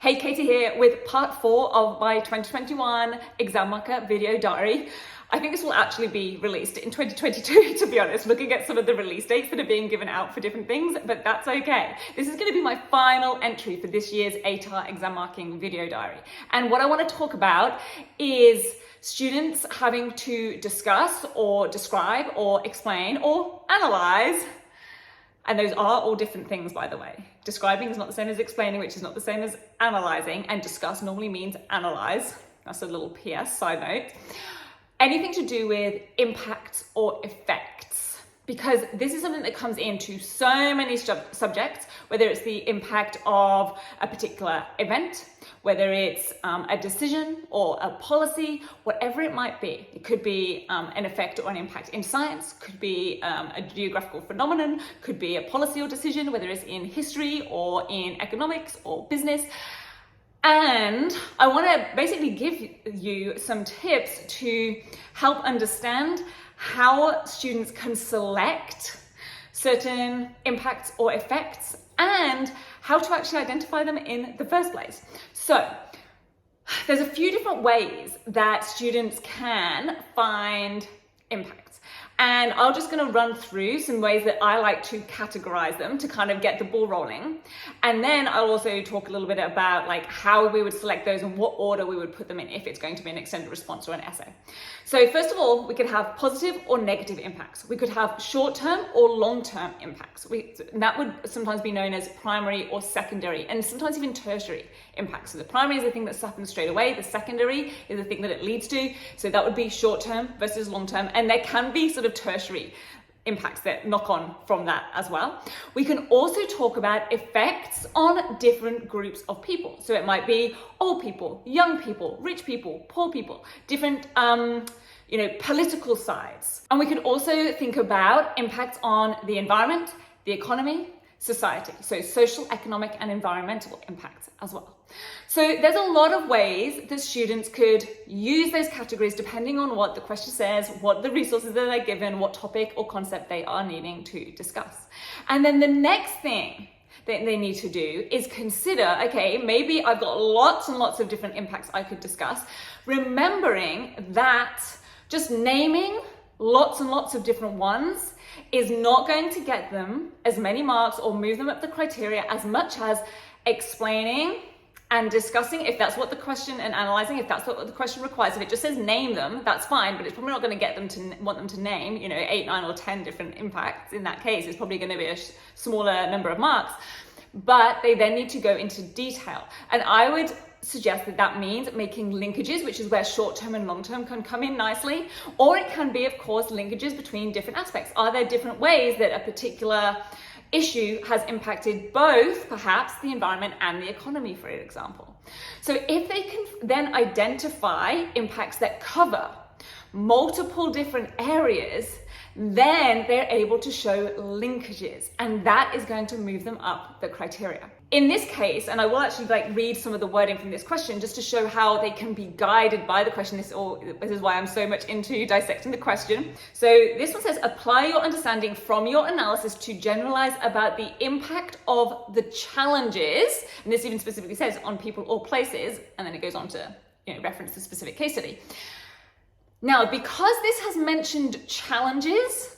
Hey, Katie here with part 4 of my 2021 exam marker video diary. I think this will actually be released in 2022, to be honest, looking at some of the release dates that are being given out for different things, but that's okay. This is going to be my final entry for this year's ATAR exam marking video diary. And what I want to talk about is students having to discuss or describe or explain or analyze. And those are all different things, by the way. Describing is not the same as explaining, which is not the same as analysing, and discuss normally means analyse. That's a little PS side note. Anything to do with impacts or effects, because this is something that comes into so many subjects, whether it's the impact of a particular event, whether it's a decision or a policy, whatever it might be. It could be an effect or an impact in science, could be a geographical phenomenon, could be a policy or decision, whether it's in history or in economics or business. And I want to basically give you some tips to help understand how students can select certain impacts or effects and how to actually identify them in the first place. So there's a few different ways that students can find impacts. And I'm just going to run through some ways that I like to categorize them to kind of get the ball rolling. And then I'll also talk a little bit about like how we would select those and what order we would put them in if it's going to be an extended response or an essay. So first of all, we could have positive or negative impacts. We could have short-term or long-term impacts. That would sometimes be known as primary or secondary, and sometimes even tertiary impacts. So the primary is the thing that's happened straight away. The secondary is the thing that it leads to. So that would be short-term versus long-term. And there can be sort of tertiary impacts that knock on from that as well. We can also talk about effects on different groups of people. So it might be old people, young people, rich people, poor people, different political sides. And we could also think about impacts on the environment, the economy, society. So social, economic, and environmental impacts as well. So there's a lot of ways that students could use those categories depending on what the question says, what the resources that they're given, what topic or concept they are needing to discuss. And then the next thing that they need to do is consider, okay, maybe I've got lots and lots of different impacts I could discuss, remembering that just naming lots and lots of different ones is not going to get them as many marks or move them up the criteria as much as explaining and discussing, if that's what the question, and analysing, if that's what the question requires. If it just says name them, that's fine, but it's probably not going to get them to want them to name, 8, 9, or 10 different impacts. In that case, it's probably going to be a smaller number of marks, but they then need to go into detail. And I would suggest that means making linkages, which is where short-term and long-term can come in nicely, or it can be, of course, linkages between different aspects. Are there different ways that a particular issue has impacted both perhaps the environment and the economy, for example? So if they can then identify impacts that cover multiple different areas, then they're able to show linkages, and that is going to move them up the criteria. In this case, and I will actually read some of the wording from this question just to show how they can be guided by the question. This is why I'm so much into dissecting the question. So this one says, apply your understanding from your analysis to generalize about the impact of the challenges, and this even specifically says on people or places, and then it goes on to reference the specific case study. Now, because this has mentioned challenges,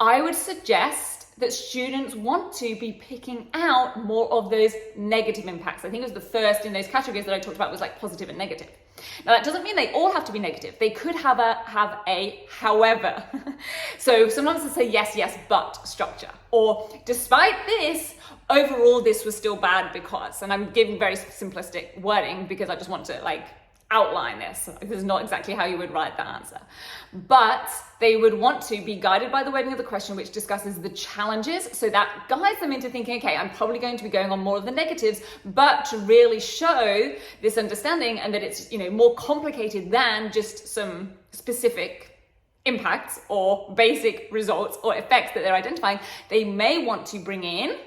I would suggest that students want to be picking out more of those negative impacts. I think it was the first in those categories that I talked about was positive and negative. Now, that doesn't mean they all have to be negative. They could have a however. So sometimes they say yes, but structure. Or despite this, overall, this was still bad because, and I'm giving very simplistic wording because I just want to outline this. This is not exactly how you would write the answer. But they would want to be guided by the wording of the question, which discusses the challenges. So that guides them into thinking, okay, I'm probably going to be going on more of the negatives, but to really show this understanding and that it's, more complicated than just some specific impacts or basic results or effects that they're identifying, they may want to bring in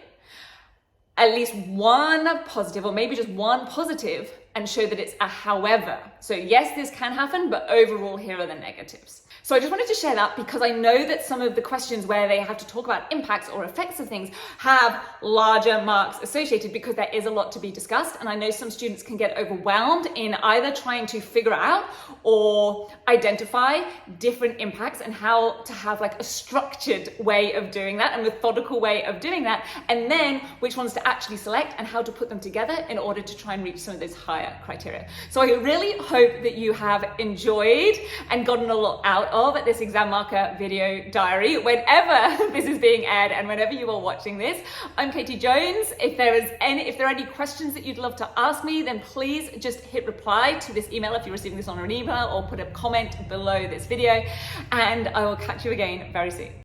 at least one positive, or maybe just one positive, and show that it's a however. So yes, this can happen, but overall, here are the negatives. So I just wanted to share that because I know that some of the questions where they have to talk about impacts or effects of things have larger marks associated because there is a lot to be discussed. And I know some students can get overwhelmed in either trying to figure out or identify different impacts and how to have like a structured way of doing that, a methodical way of doing that, and then which ones to actually select and how to put them together in order to try and reach some of those higher criteria. So I really hope that you have enjoyed and gotten a lot out of this exam marker video diary whenever this is being aired and whenever you are watching this. I'm Katie Jones. If there are any questions that you'd love to ask me, then please just hit reply to this email if you're receiving this on an email, or put a comment below this video, and I will catch you again very soon.